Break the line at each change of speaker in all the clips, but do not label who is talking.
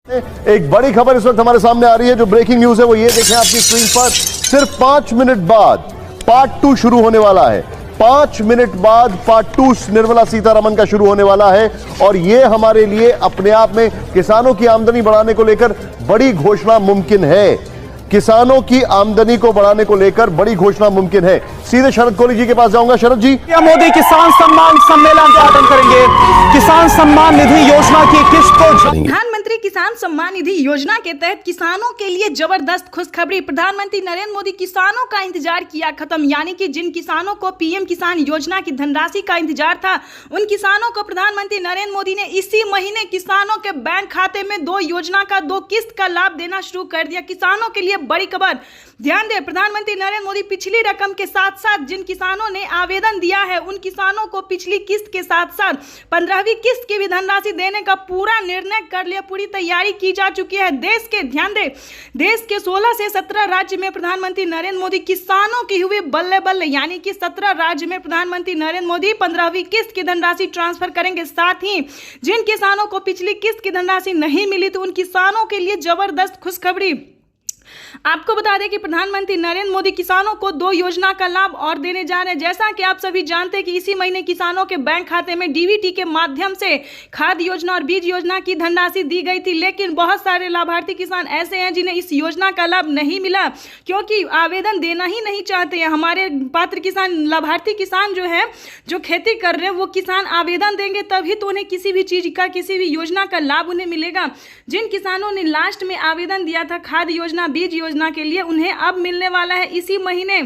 एक बड़ी खबर इस वक्त हमारे सामने आ रही है। जो ब्रेकिंग न्यूज है वो ये देखें आपकी स्क्रीन पर। सिर्फ 5 मिनट बाद पार्ट 2 शुरू होने वाला है। 5 मिनट बाद पार्ट 2 निर्मला सीतारमण का शुरू होने वाला है और ये हमारे लिए अपने आप में किसानों की आमदनी बढ़ाने को लेकर बड़ी घोषणा मुमकिन है। किसानों की आमदनी को बढ़ाने को लेकर बड़ी घोषणा मुमकिन है। सीधे शरद कोहली जी के पास जाऊंगा। शरद जी,
मोदी किसान सम्मान सम्मेलन का उद्घाटन करेंगे। किसान सम्मान निधि योजना की किस्त को
प्रधानमंत्री किसान सम्मान निधि योजना के तहत किसानों के लिए जबरदस्त खुशखबरी। प्रधानमंत्री नरेंद्र मोदी किसानों का इंतजार किया खत्म, यानी कि जिन किसानों को पीएम किसान योजना की धनराशि का इंतजार था, उन किसानों को प्रधानमंत्री नरेंद्र मोदी ने इसी महीने किसानों के बैंक खाते में 2 योजना का 2 किस्त का लाभ देना शुरू कर दिया। किसानों के लिए बड़ी खबर। ध्यान दें, प्रधानमंत्री नरेंद्र मोदी पिछली रकम के साथ साथ जिन किसानों ने आवेदन दिया है उन किसानों को पिछली किस्त के साथ साथ 15वीं किस्त की भी धनराशि देने का पूरा निर्णय कर लिया। पूरी तैयारी की जा चुकी है। ध्यान दें, देश के 16 से 17 राज्य में प्रधानमंत्री नरेंद्र मोदी किसानों की हुई बल्ले बल्ले, यानी कि 17 राज्य में प्रधानमंत्री नरेंद्र मोदी 15वीं किस्त की धनराशि ट्रांसफर करेंगे। साथ ही जिन किसानों को पिछली किस्त की धनराशि नहीं मिली तो उन किसानों के लिए जबरदस्त खुशखबरी। आपको बता दें कि प्रधानमंत्री नरेंद्र मोदी किसानों को 2 योजना का लाभ और देने जा रहे हैं। जैसा कि आप सभी जानते हैं कि इसी महीने किसानों के बैंक खाते में डीबीटी के माध्यम से खाद योजना और बीज योजना की धनराशि दी गई थी, लेकिन बहुत सारे लाभार्थी किसान ऐसे हैं जिन्हें इस योजना का लाभ नहीं मिला क्योंकि आवेदन देना ही नहीं चाहते हैं। हमारे पात्र किसान, लाभार्थी किसान जो है, जो खेती कर रहे हैं, वो किसान आवेदन देंगे तभी तो उन्हें किसी भी चीज का, किसी भी योजना का लाभ उन्हें मिलेगा। जिन किसानों ने लास्ट में आवेदन दिया था खाद योजना, बीज योजना के लिए, उन्हें अब मिलने वाला है इसी महीने।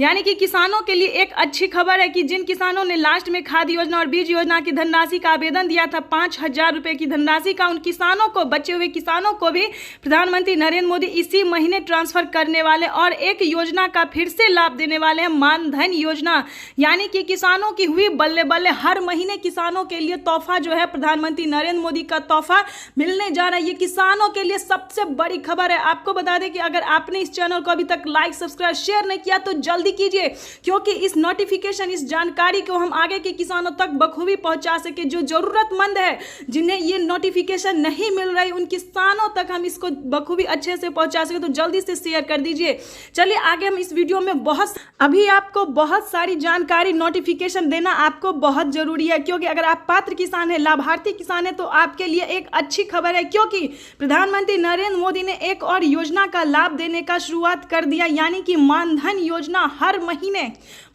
यानी कि किसानों के लिए एक अच्छी खबर है कि जिन किसानों ने लास्ट में खाद योजना और बीज योजना की धनराशि का आवेदन दिया था 5,000 रुपए की धनराशि का, उन किसानों को, बचे हुए किसानों को भी प्रधानमंत्री नरेंद्र मोदी इसी महीने ट्रांसफर करने वाले और एक योजना का फिर से लाभ देने वाले हैं, मानधन योजना। यानी कि किसानों की हुई बल्ले बल्ले। हर महीने किसानों के लिए तोहफा जो है, प्रधानमंत्री नरेंद्र मोदी का तोहफा मिलने जा रहा है। ये किसानों के लिए सबसे बड़ी खबर है। आपको बता दें कि अगर आपने इस चैनल को अभी तक लाइक, सब्सक्राइब, शेयर नहीं किया तो जल्दी कीजिए, क्योंकि इस नोटिफिकेशन, इस जानकारी को हम आगे के किसानों तक बखूबी पहुंचा सके। जो जरूरतमंद है, जिन्हें ये नोटिफिकेशन नहीं मिल रही, उन किसानों तक हम इसको बखूबी अच्छे से पहुंचा सके, तो जल्दी से शेयर कर दीजिए। चलिए आगे हम इस वीडियो में अभी आपको बहुत सारी जानकारी, नोटिफिकेशन देना आपको बहुत जरूरी है, क्योंकि अगर आप पात्र किसान है, लाभार्थी किसान है, तो आपके लिए एक अच्छी खबर है, क्योंकि प्रधानमंत्री नरेंद्र मोदी ने एक और योजना का लाभ देने का शुरुआत कर दिया, यानी कि मानधन योजना। हर महीने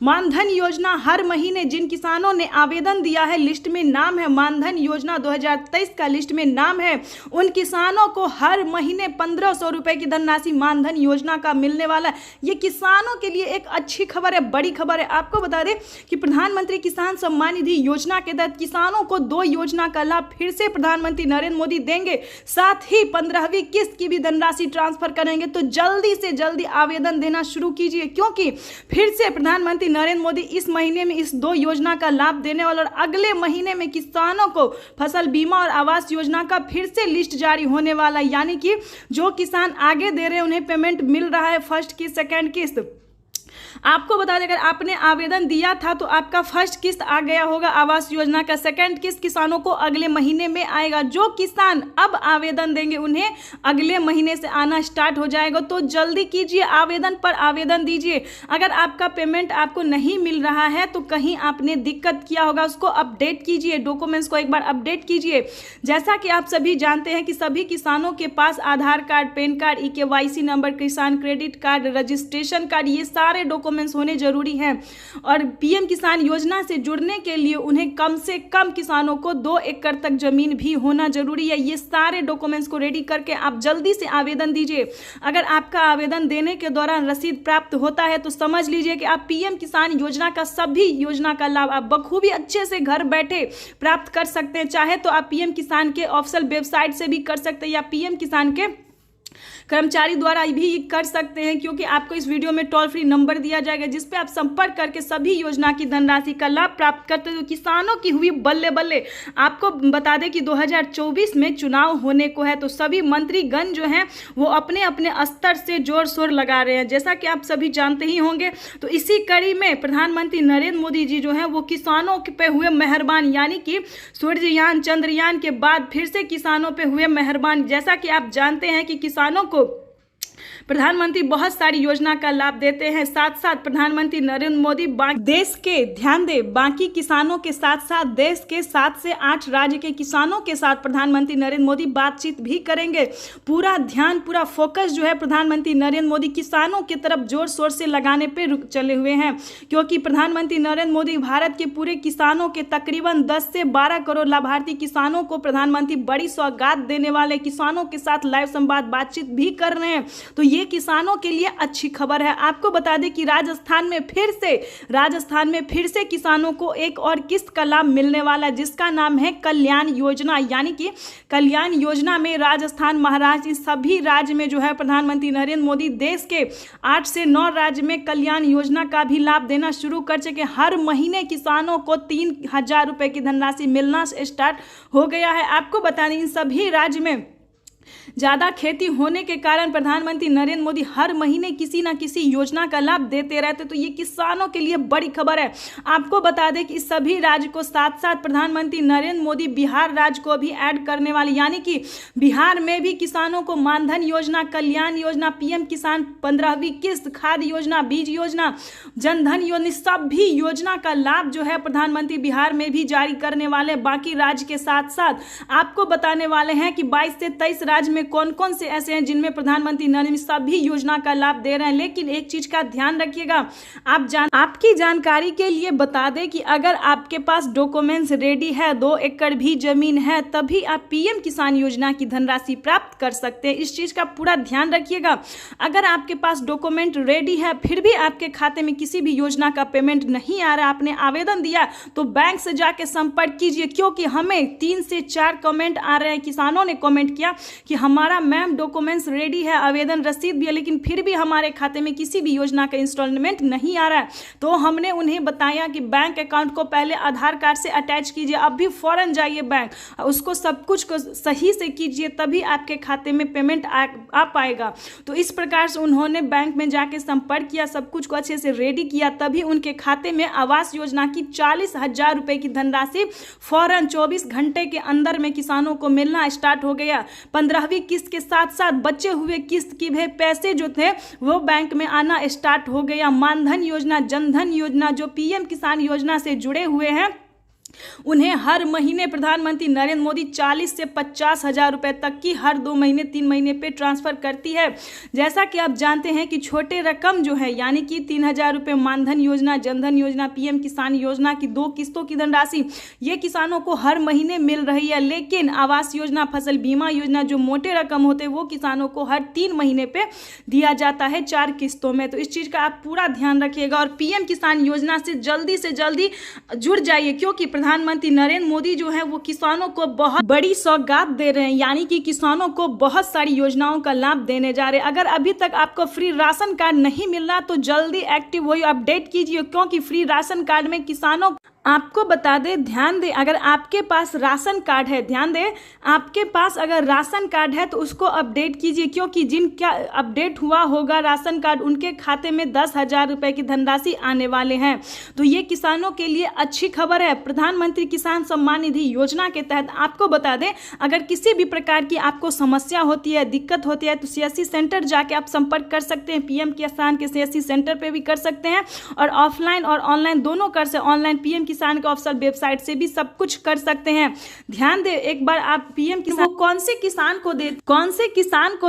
मानधन योजना, हर महीने जिन किसानों ने आवेदन दिया है, लिस्ट में नाम है, मानधन योजना 2023 का लिस्ट में नाम है, उन किसानों को हर महीने 1500 रुपए की धनराशि मानधन योजना का मिलने वाला है। ये किसानों के लिए एक अच्छी खबर है, बड़ी खबर है। आपको बता दें कि प्रधानमंत्री किसान सम्मान निधि योजना के तहत किसानों को 2 योजना का लाभ फिर से प्रधानमंत्री नरेंद्र मोदी देंगे। साथ ही 15वीं किस्त की भी धनराशि ट्रांसफर करेंगे। तो जल्दी से जल्दी आवेदन देना शुरू कीजिए, क्योंकि फिर से प्रधानमंत्री नरेंद्र मोदी इस महीने में इस 2 योजना का लाभ देने वाले, और अगले महीने में किसानों को फसल बीमा और आवास योजना का फिर से लिस्ट जारी होने वाला है। यानी कि जो किसान आगे दे रहे हैं उन्हें पेमेंट मिल रहा है, फर्स्ट किस्त, सेकेंड किस्त। आपको बता दें, अगर आपने आवेदन दिया था तो आपका फर्स्ट किस्त आ गया होगा आवास योजना का, सेकंड किस्त किसानों को अगले महीने में आएगा। जो किसान अब आवेदन देंगे उन्हें अगले महीने से आना स्टार्ट हो जाएगा। तो जल्दी कीजिए, आवेदन पर आवेदन दीजिए। अगर आपका पेमेंट आपको नहीं मिल रहा है तो कहीं आपने दिक्कत किया होगा, उसको अपडेट कीजिए, डॉक्यूमेंट्स को एक बार अपडेट कीजिए। जैसा कि आप सभी जानते हैं कि सभी किसानों के पास Aadhaar card, PAN card, EKYC number, Kisan credit card, registration card, ये सारे डॉक्यूमेंट्स होने जरूरी हैं। और पीएम किसान योजना से जुड़ने के लिए उन्हें कम से कम किसानों को 2 एकड़ तक जमीन भी होना जरूरी है। ये सारे डॉक्यूमेंट्स को रेडी करके आप जल्दी से आवेदन दीजिए। अगर आपका आवेदन देने के दौरान रसीद प्राप्त होता है तो समझ लीजिए कि आप पीएम किसान योजना का सभी योजना का लाभ आप बखूबी अच्छे से घर बैठे प्राप्त कर सकते हैं। चाहे तो आप पीएम किसान के ऑफिशियल वेबसाइट से भी कर सकते हैं, या पीएम किसान के कर्मचारी द्वारा भी कर सकते हैं, क्योंकि आपको इस वीडियो में टोल फ्री नंबर दिया जाएगा जिस पे आप संपर्क करके सभी योजना की धनराशि का लाभ प्राप्त करते हैं। तो किसानों की हुई बल्ले बल्ले। आपको बता दें कि 2024 में चुनाव होने को है, तो सभी मंत्रीगण जो हैं वो अपने अपने स्तर से जोर शोर लगा रहे हैं, जैसा कि आप सभी जानते ही होंगे। तो इसी कड़ी में प्रधानमंत्री नरेंद्र मोदी जी जो हैं वो किसानों पे हुए मेहरबान, यानी कि सूर्ययान चंद्रयान के बाद फिर से किसानों पे हुए मेहरबान। जैसा कि आप जानते हैं कि किसानों को प्रधानमंत्री बहुत सारी योजना का लाभ देते हैं, साथ साथ प्रधानमंत्री नरेंद्र मोदी देश के, ध्यान दे, बाकी किसानों के साथ साथ देश के 7 से 8 राज्य के किसानों के साथ प्रधानमंत्री नरेंद्र मोदी बातचीत भी करेंगे। पूरा ध्यान, पूरा फोकस जो है प्रधानमंत्री नरेंद्र मोदी किसानों की तरफ जोर शोर से लगाने पे चले हुए हैं, क्योंकि प्रधानमंत्री नरेंद्र मोदी भारत के पूरे किसानों के तकरीबन 10 से 12 करोड़ लाभार्थी किसानों को प्रधानमंत्री बड़ी सौगात देने वाले किसानों के साथ लाइव संवाद बातचीत भी कर रहे हैं। तो ये किसानों के लिए अच्छी खबर है। आपको बता दें कि राजस्थान में फिर से किसानों को एक और किस्त का लाभ मिलने वाला है, जिसका नाम है कल्याण योजना। यानी कि कल्याण योजना में राजस्थान, महाराष्ट्र, इस सभी राज्य में जो है प्रधानमंत्री नरेंद्र मोदी देश के 8 से 9 राज्य में कल्याण योजना का भी लाभ देना शुरू कर चुके। हर महीने किसानों को 3,000 रुपए की धनराशि मिलना स्टार्ट हो गया है। आपको बता दें इन सभी राज्य में ज़्यादा खेती होने के कारण प्रधानमंत्री नरेंद्र मोदी हर महीने किसी न किसी योजना का लाभ देते रहते, तो ये किसानों के लिए बड़ी खबर है। आपको बता दें कि इस सभी राज्य को साथ साथ प्रधानमंत्री नरेंद्र मोदी बिहार राज्य को भी ऐड करने वाले, यानी कि बिहार में भी किसानों को मानधन योजना, कल्याण योजना, पीएम किसान 15वीं किस्त, खाद योजना, बीज योजना, जनधन योजना, सभी योजना का लाभ जो है प्रधानमंत्री बिहार में भी जारी करने वाले। बाकी राज्य के साथ साथ आपको बताने वाले हैं कि 22 से 23 राज्य में कौन कौन से ऐसे हैं जिनमें प्रधानमंत्री नरेंद्र सभी योजना का लाभ दे रहे हैं। लेकिन एक चीज का ध्यान रखिएगा, आपकी जानकारी के लिए बता दें कि अगर आपके पास डॉक्यूमेंट्स रेडी है, 2 एकड़ भी जमीन है, तभी आप पीएम किसान योजना की धनराशि प्राप्त कर सकते हैं। इस चीज का पूरा ध्यान रखिएगा। अगर आपके पास डॉक्यूमेंट रेडी है फिर भी आपके खाते में किसी भी योजना का पेमेंट नहीं आ रहा, आपने आवेदन दिया, तो बैंक से जाके संपर्क कीजिए, क्योंकि हमें 3 से 4 कमेंट आ रहे हैं। किसानों ने कमेंट किया कि हमारा मैम डॉक्यूमेंट्स रेडी है, आवेदन रसीद भी है, लेकिन फिर भी हमारे खाते में किसी भी योजना का इंस्टॉलमेंट नहीं आ रहा है। तो हमने उन्हें बताया कि बैंक अकाउंट को पहले आधार कार्ड से अटैच कीजिए, अब भी फौरन जाइए बैंक, उसको सब कुछ को सही से कीजिए, तभी आपके खाते में पेमेंट आ पाएगा। तो इस प्रकार से उन्होंने बैंक में जाके संपर्क किया, सब कुछ को अच्छे से रेडी किया, तभी उनके खाते में आवास योजना की 40,000 रुपए की धनराशि फौरन 24 घंटे के अंदर में किसानों को मिलना स्टार्ट हो गया। 15वीं किस्त के साथ साथ बचे हुए किस्त की भी पैसे जो थे वो बैंक में आना स्टार्ट हो गया। मानधन योजना, जनधन योजना, जो पीएम किसान योजना से जुड़े हुए हैं, उन्हें हर महीने प्रधानमंत्री नरेंद्र मोदी 40 से 50,000 रुपए तक की हर 2 महीने 3 महीने पे ट्रांसफर करती है। जैसा कि आप जानते हैं कि छोटे रकम जो है, यानी कि 3,000 रुपए मानधन योजना, जनधन योजना, पीएम किसान योजना की 2 किस्तों की धनराशि ये किसानों को हर महीने मिल रही है। लेकिन आवास योजना, फसल बीमा योजना, जो मोटे रकम होते हैं वो किसानों को हर 3 महीने पे दिया जाता है 4 किस्तों में। तो इस चीज का आप पूरा ध्यान रखिएगा और पीएम किसान योजना से जल्दी जुड़ जाइए, क्योंकि प्रधानमंत्री नरेंद्र मोदी जो है वो किसानों को बहुत बड़ी सौगात दे रहे हैं, यानी कि किसानों को बहुत सारी योजनाओं का लाभ देने जा रहे हैं। अगर अभी तक आपको फ्री राशन कार्ड नहीं मिल रहा तो जल्दी एक्टिव होइए, अपडेट कीजिए, क्योंकि फ्री राशन कार्ड में किसानों, आपको बता दें, ध्यान दें, अगर आपके पास राशन कार्ड है, ध्यान दें, आपके पास अगर राशन कार्ड है तो उसको अपडेट कीजिए, क्योंकि जिनका अपडेट हुआ होगा राशन कार्ड उनके खाते में 10,000 रुपए की धनराशि आने वाले हैं। तो ये किसानों के लिए अच्छी खबर है। प्रधानमंत्री किसान सम्मान निधि योजना के तहत आपको बता दें, अगर किसी भी प्रकार की आपको समस्या होती है, दिक्कत होती है, तो सीएससी सेंटर जाके आप संपर्क कर सकते हैं। पीएम किसान के सीएससी सेंटर पे भी कर सकते हैं और ऑफलाइन और ऑनलाइन दोनों कर सकते, ऑनलाइन पीएम किसान का ऑफिशियल वेबसाइट से भी सब कुछ कर सकते हैं। ध्यान दे, एक बार आप पीएम किसान कौन से किसान को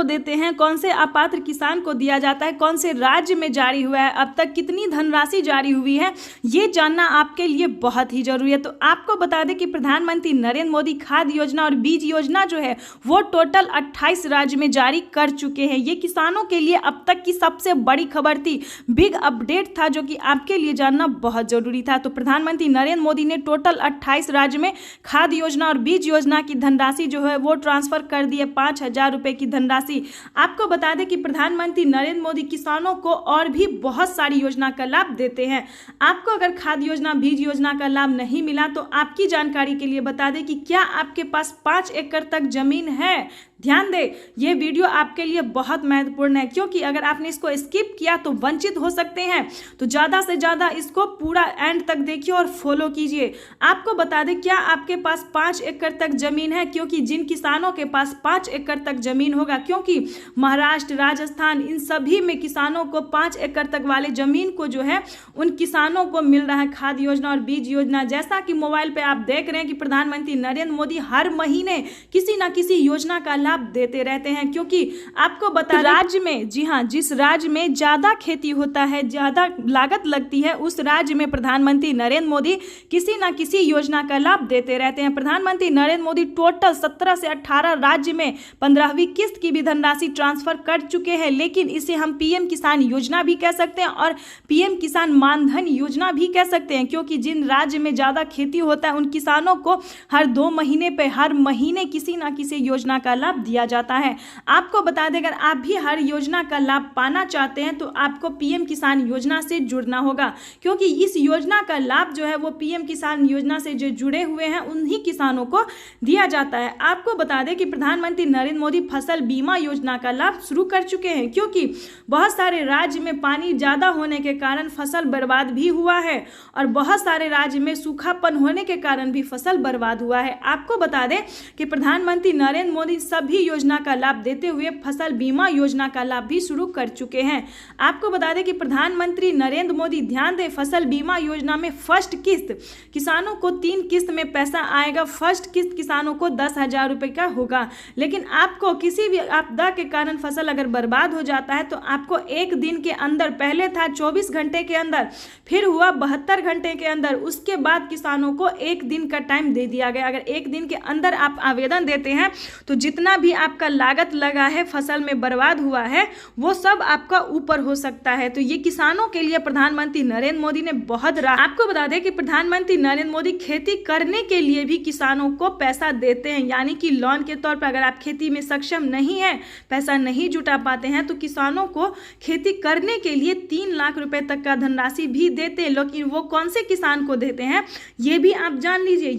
देते हैं, कौन से अपात्र किसान को दिया जाता है, कौन से राज्य में जारी हुआ है, अब तक कितनी धनराशि जारी हुई है, ये जानना आपके लिए बहुत ही जरूरी है। तो आपको बता दें कि प्रधानमंत्री नरेंद्र मोदी खाद योजना और बीज योजना जो है वो टोटल 28 राज्य में जारी कर चुके हैं। ये किसानों के लिए अब तक की सबसे बड़ी खबर थी, बिग अपडेट था, जो कि आपके लिए जानना बहुत जरूरी था। तो प्रधानमंत्री नरेंद्र मोदी ने टोटल 28 राज्य में खाद्य योजना और बीज योजना की धनराशि जो है वो ट्रांसफर कर दी है, 5,000 रुपए की धनराशि। आपको बता दें कि प्रधानमंत्री नरेंद्र मोदी किसानों को और भी बहुत सारी योजना का लाभ देते हैं। आपको अगर खाद्य योजना, बीज योजना का लाभ नहीं मिला तो आपकी जानकारी के लिए बता दें कि क्या आपके पास 5 एकड़ तक जमीन है। ध्यान दें, ये वीडियो आपके लिए बहुत महत्वपूर्ण है, क्योंकि अगर आपने इसको स्किप किया तो वंचित हो सकते हैं। तो ज़्यादा से ज़्यादा इसको पूरा एंड तक देखिए और फॉलो कीजिए। आपको बता दें, क्या आपके पास 5 एकड़ तक जमीन है? क्योंकि जिन किसानों के पास 5 एकड़ तक जमीन होगा, क्योंकि महाराष्ट्र, राजस्थान, इन सभी में किसानों को 5 एकड़ तक वाले जमीन को जो है उन किसानों को मिल रहा है खाद्य योजना और बीज योजना। जैसा कि मोबाइल पे आप देख रहे हैं कि प्रधानमंत्री नरेंद्र मोदी हर महीने किसी ना किसी योजना का लाभ देते रहते हैं, क्योंकि आपको बता राज्य में, जी हाँ, जिस राज्य में ज्यादा खेती होता है, ज्यादा लागत लगती है, उस राज्य में प्रधानमंत्री नरेंद्र मोदी किसी ना किसी योजना का लाभ देते रहते हैं। प्रधानमंत्री नरेंद्र मोदी टोटल 17 से 18 राज्य में 15वीं किस्त की भी धनराशि ट्रांसफर कर चुके हैं। लेकिन इसे हम पीएम किसान योजना भी कह सकते हैं और पीएम किसान मानधन योजना भी कह सकते हैं, क्योंकि जिन राज्य में ज्यादा खेती होता है उन किसानों को हर 2 महीने पे, हर महीने किसी ना किसी योजना का लाभ दिया जाता है। आपको बता दें, अगर आप भी हर योजना का लाभ पाना चाहते हैं तो आपको पीएम किसान योजना से जुड़ना होगा, क्योंकि इस योजना का लाभ जो है वो पीएम किसान योजना से जो जुड़े हुए हैं उन्हीं किसानों को दिया जाता है। आपको बता दें कि प्रधानमंत्री नरेंद्र मोदी फसल बीमा योजना का लाभ शुरू कर चुके हैं, क्योंकि बहुत सारे राज्य में पानी ज्यादा होने के कारण फसल बर्बाद भी हुआ है और बहुत सारे राज्य में सूखापन होने के कारण भी फसल बर्बाद हुआ है। आपको बता दें कि प्रधानमंत्री नरेंद्र मोदी सभी योजना का लाभ देते हुए फसल बीमा योजना का लाभ भी शुरू कर चुके हैं। आपको बता दें कि प्रधानमंत्री नरेंद्र मोदी, ध्यान दें, फसल बीमा योजना में फर्स्ट किस्त किसानों को 3 किस्त में पैसा आएगा। फर्स्ट किस्त किसानों को 10,000 रुपए का होगा। लेकिन आपको किसी भी आपदा के कारण फसल अगर बर्बाद हो जाता है तो आपको 1 दिन के अंदर, पहले था 24 घंटे के अंदर, फिर हुआ 72 घंटे के अंदर, उसके बाद किसानों को 1 दिन का टाइम दे दिया गया। अगर 1 दिन के अंदर आप आवेदन देते हैं तो जितना भी आपका लागत लगा है, फसल में बर्बाद हुआ है, वो सब आपका ऊपर हो सकता है। तो ये किसानों के लिए प्रधानमंत्री नरेंद्र मोदी ने बहुत आपको बता दें कि प्रधानमंत्री नरेंद्र मोदी खेती करने के लिए भी किसानों को पैसा देते हैं, यानी कि लोन के तौर पर। अगर आप खेती में सक्षम नहीं है, पैसा नहीं जुटा पाते हैं, तो किसानों को खेती करने के लिए 3 लाख रुपए तक का धनराशि भी देते हैं। लेकिन वो कौन से किसान को देते हैं ये भी आप जान लीजिए।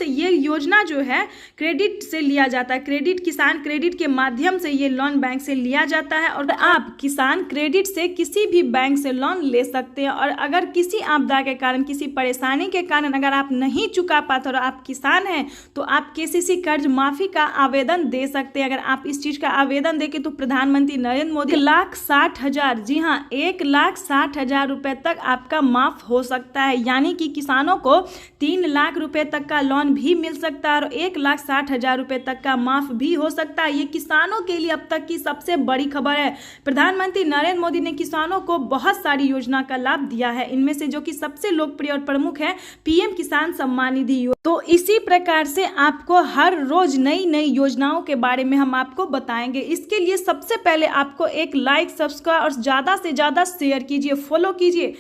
ये योजना जो है क्रेडिट से लिया जाता है, क्रेडिट, किसान क्रेडिट के माध्यम से ये लोन बैंक से लिया जाता है और आप किसान क्रेडिट से किसी भी बैंक से लोन ले सकते हैं। और अगर किसी आपदा के कारण, किसी परेशानी के कारण अगर आप नहीं चुका पाते और आप किसान हैं तो आप केसीसी कर्ज माफी का आवेदन दे सकते हैं। अगर आप इस चीज का आवेदन देंगे तो प्रधानमंत्री नरेंद्र मोदी 1,60,000, जी हाँ, 1,60,000 रुपए तक आपका माफ हो सकता है, यानी कि किसानों को 3 लाख रुपए तक का लोन भी मिल सकता है और 1,60,000 रुपए तक का माफ भी हो सकता है। ये किसानों के लिए अब तक की सबसे बड़ी खबर है। प्रधानमंत्री नरेंद्र मोदी ने किसानों को बहुत सारी योजना का लाभ दिया है, इनमें से जो कि सबसे लोकप्रिय और प्रमुख है पीएम किसान सम्मान निधि योजना। तो इसी प्रकार से आपको हर रोज नई नई योजनाओं के बारे में हम आपको बताएंगे। इसके लिए सबसे पहले आपको एक लाइक, सब्सक्राइब और ज्यादा से ज्यादा शेयर कीजिए, फॉलो कीजिए।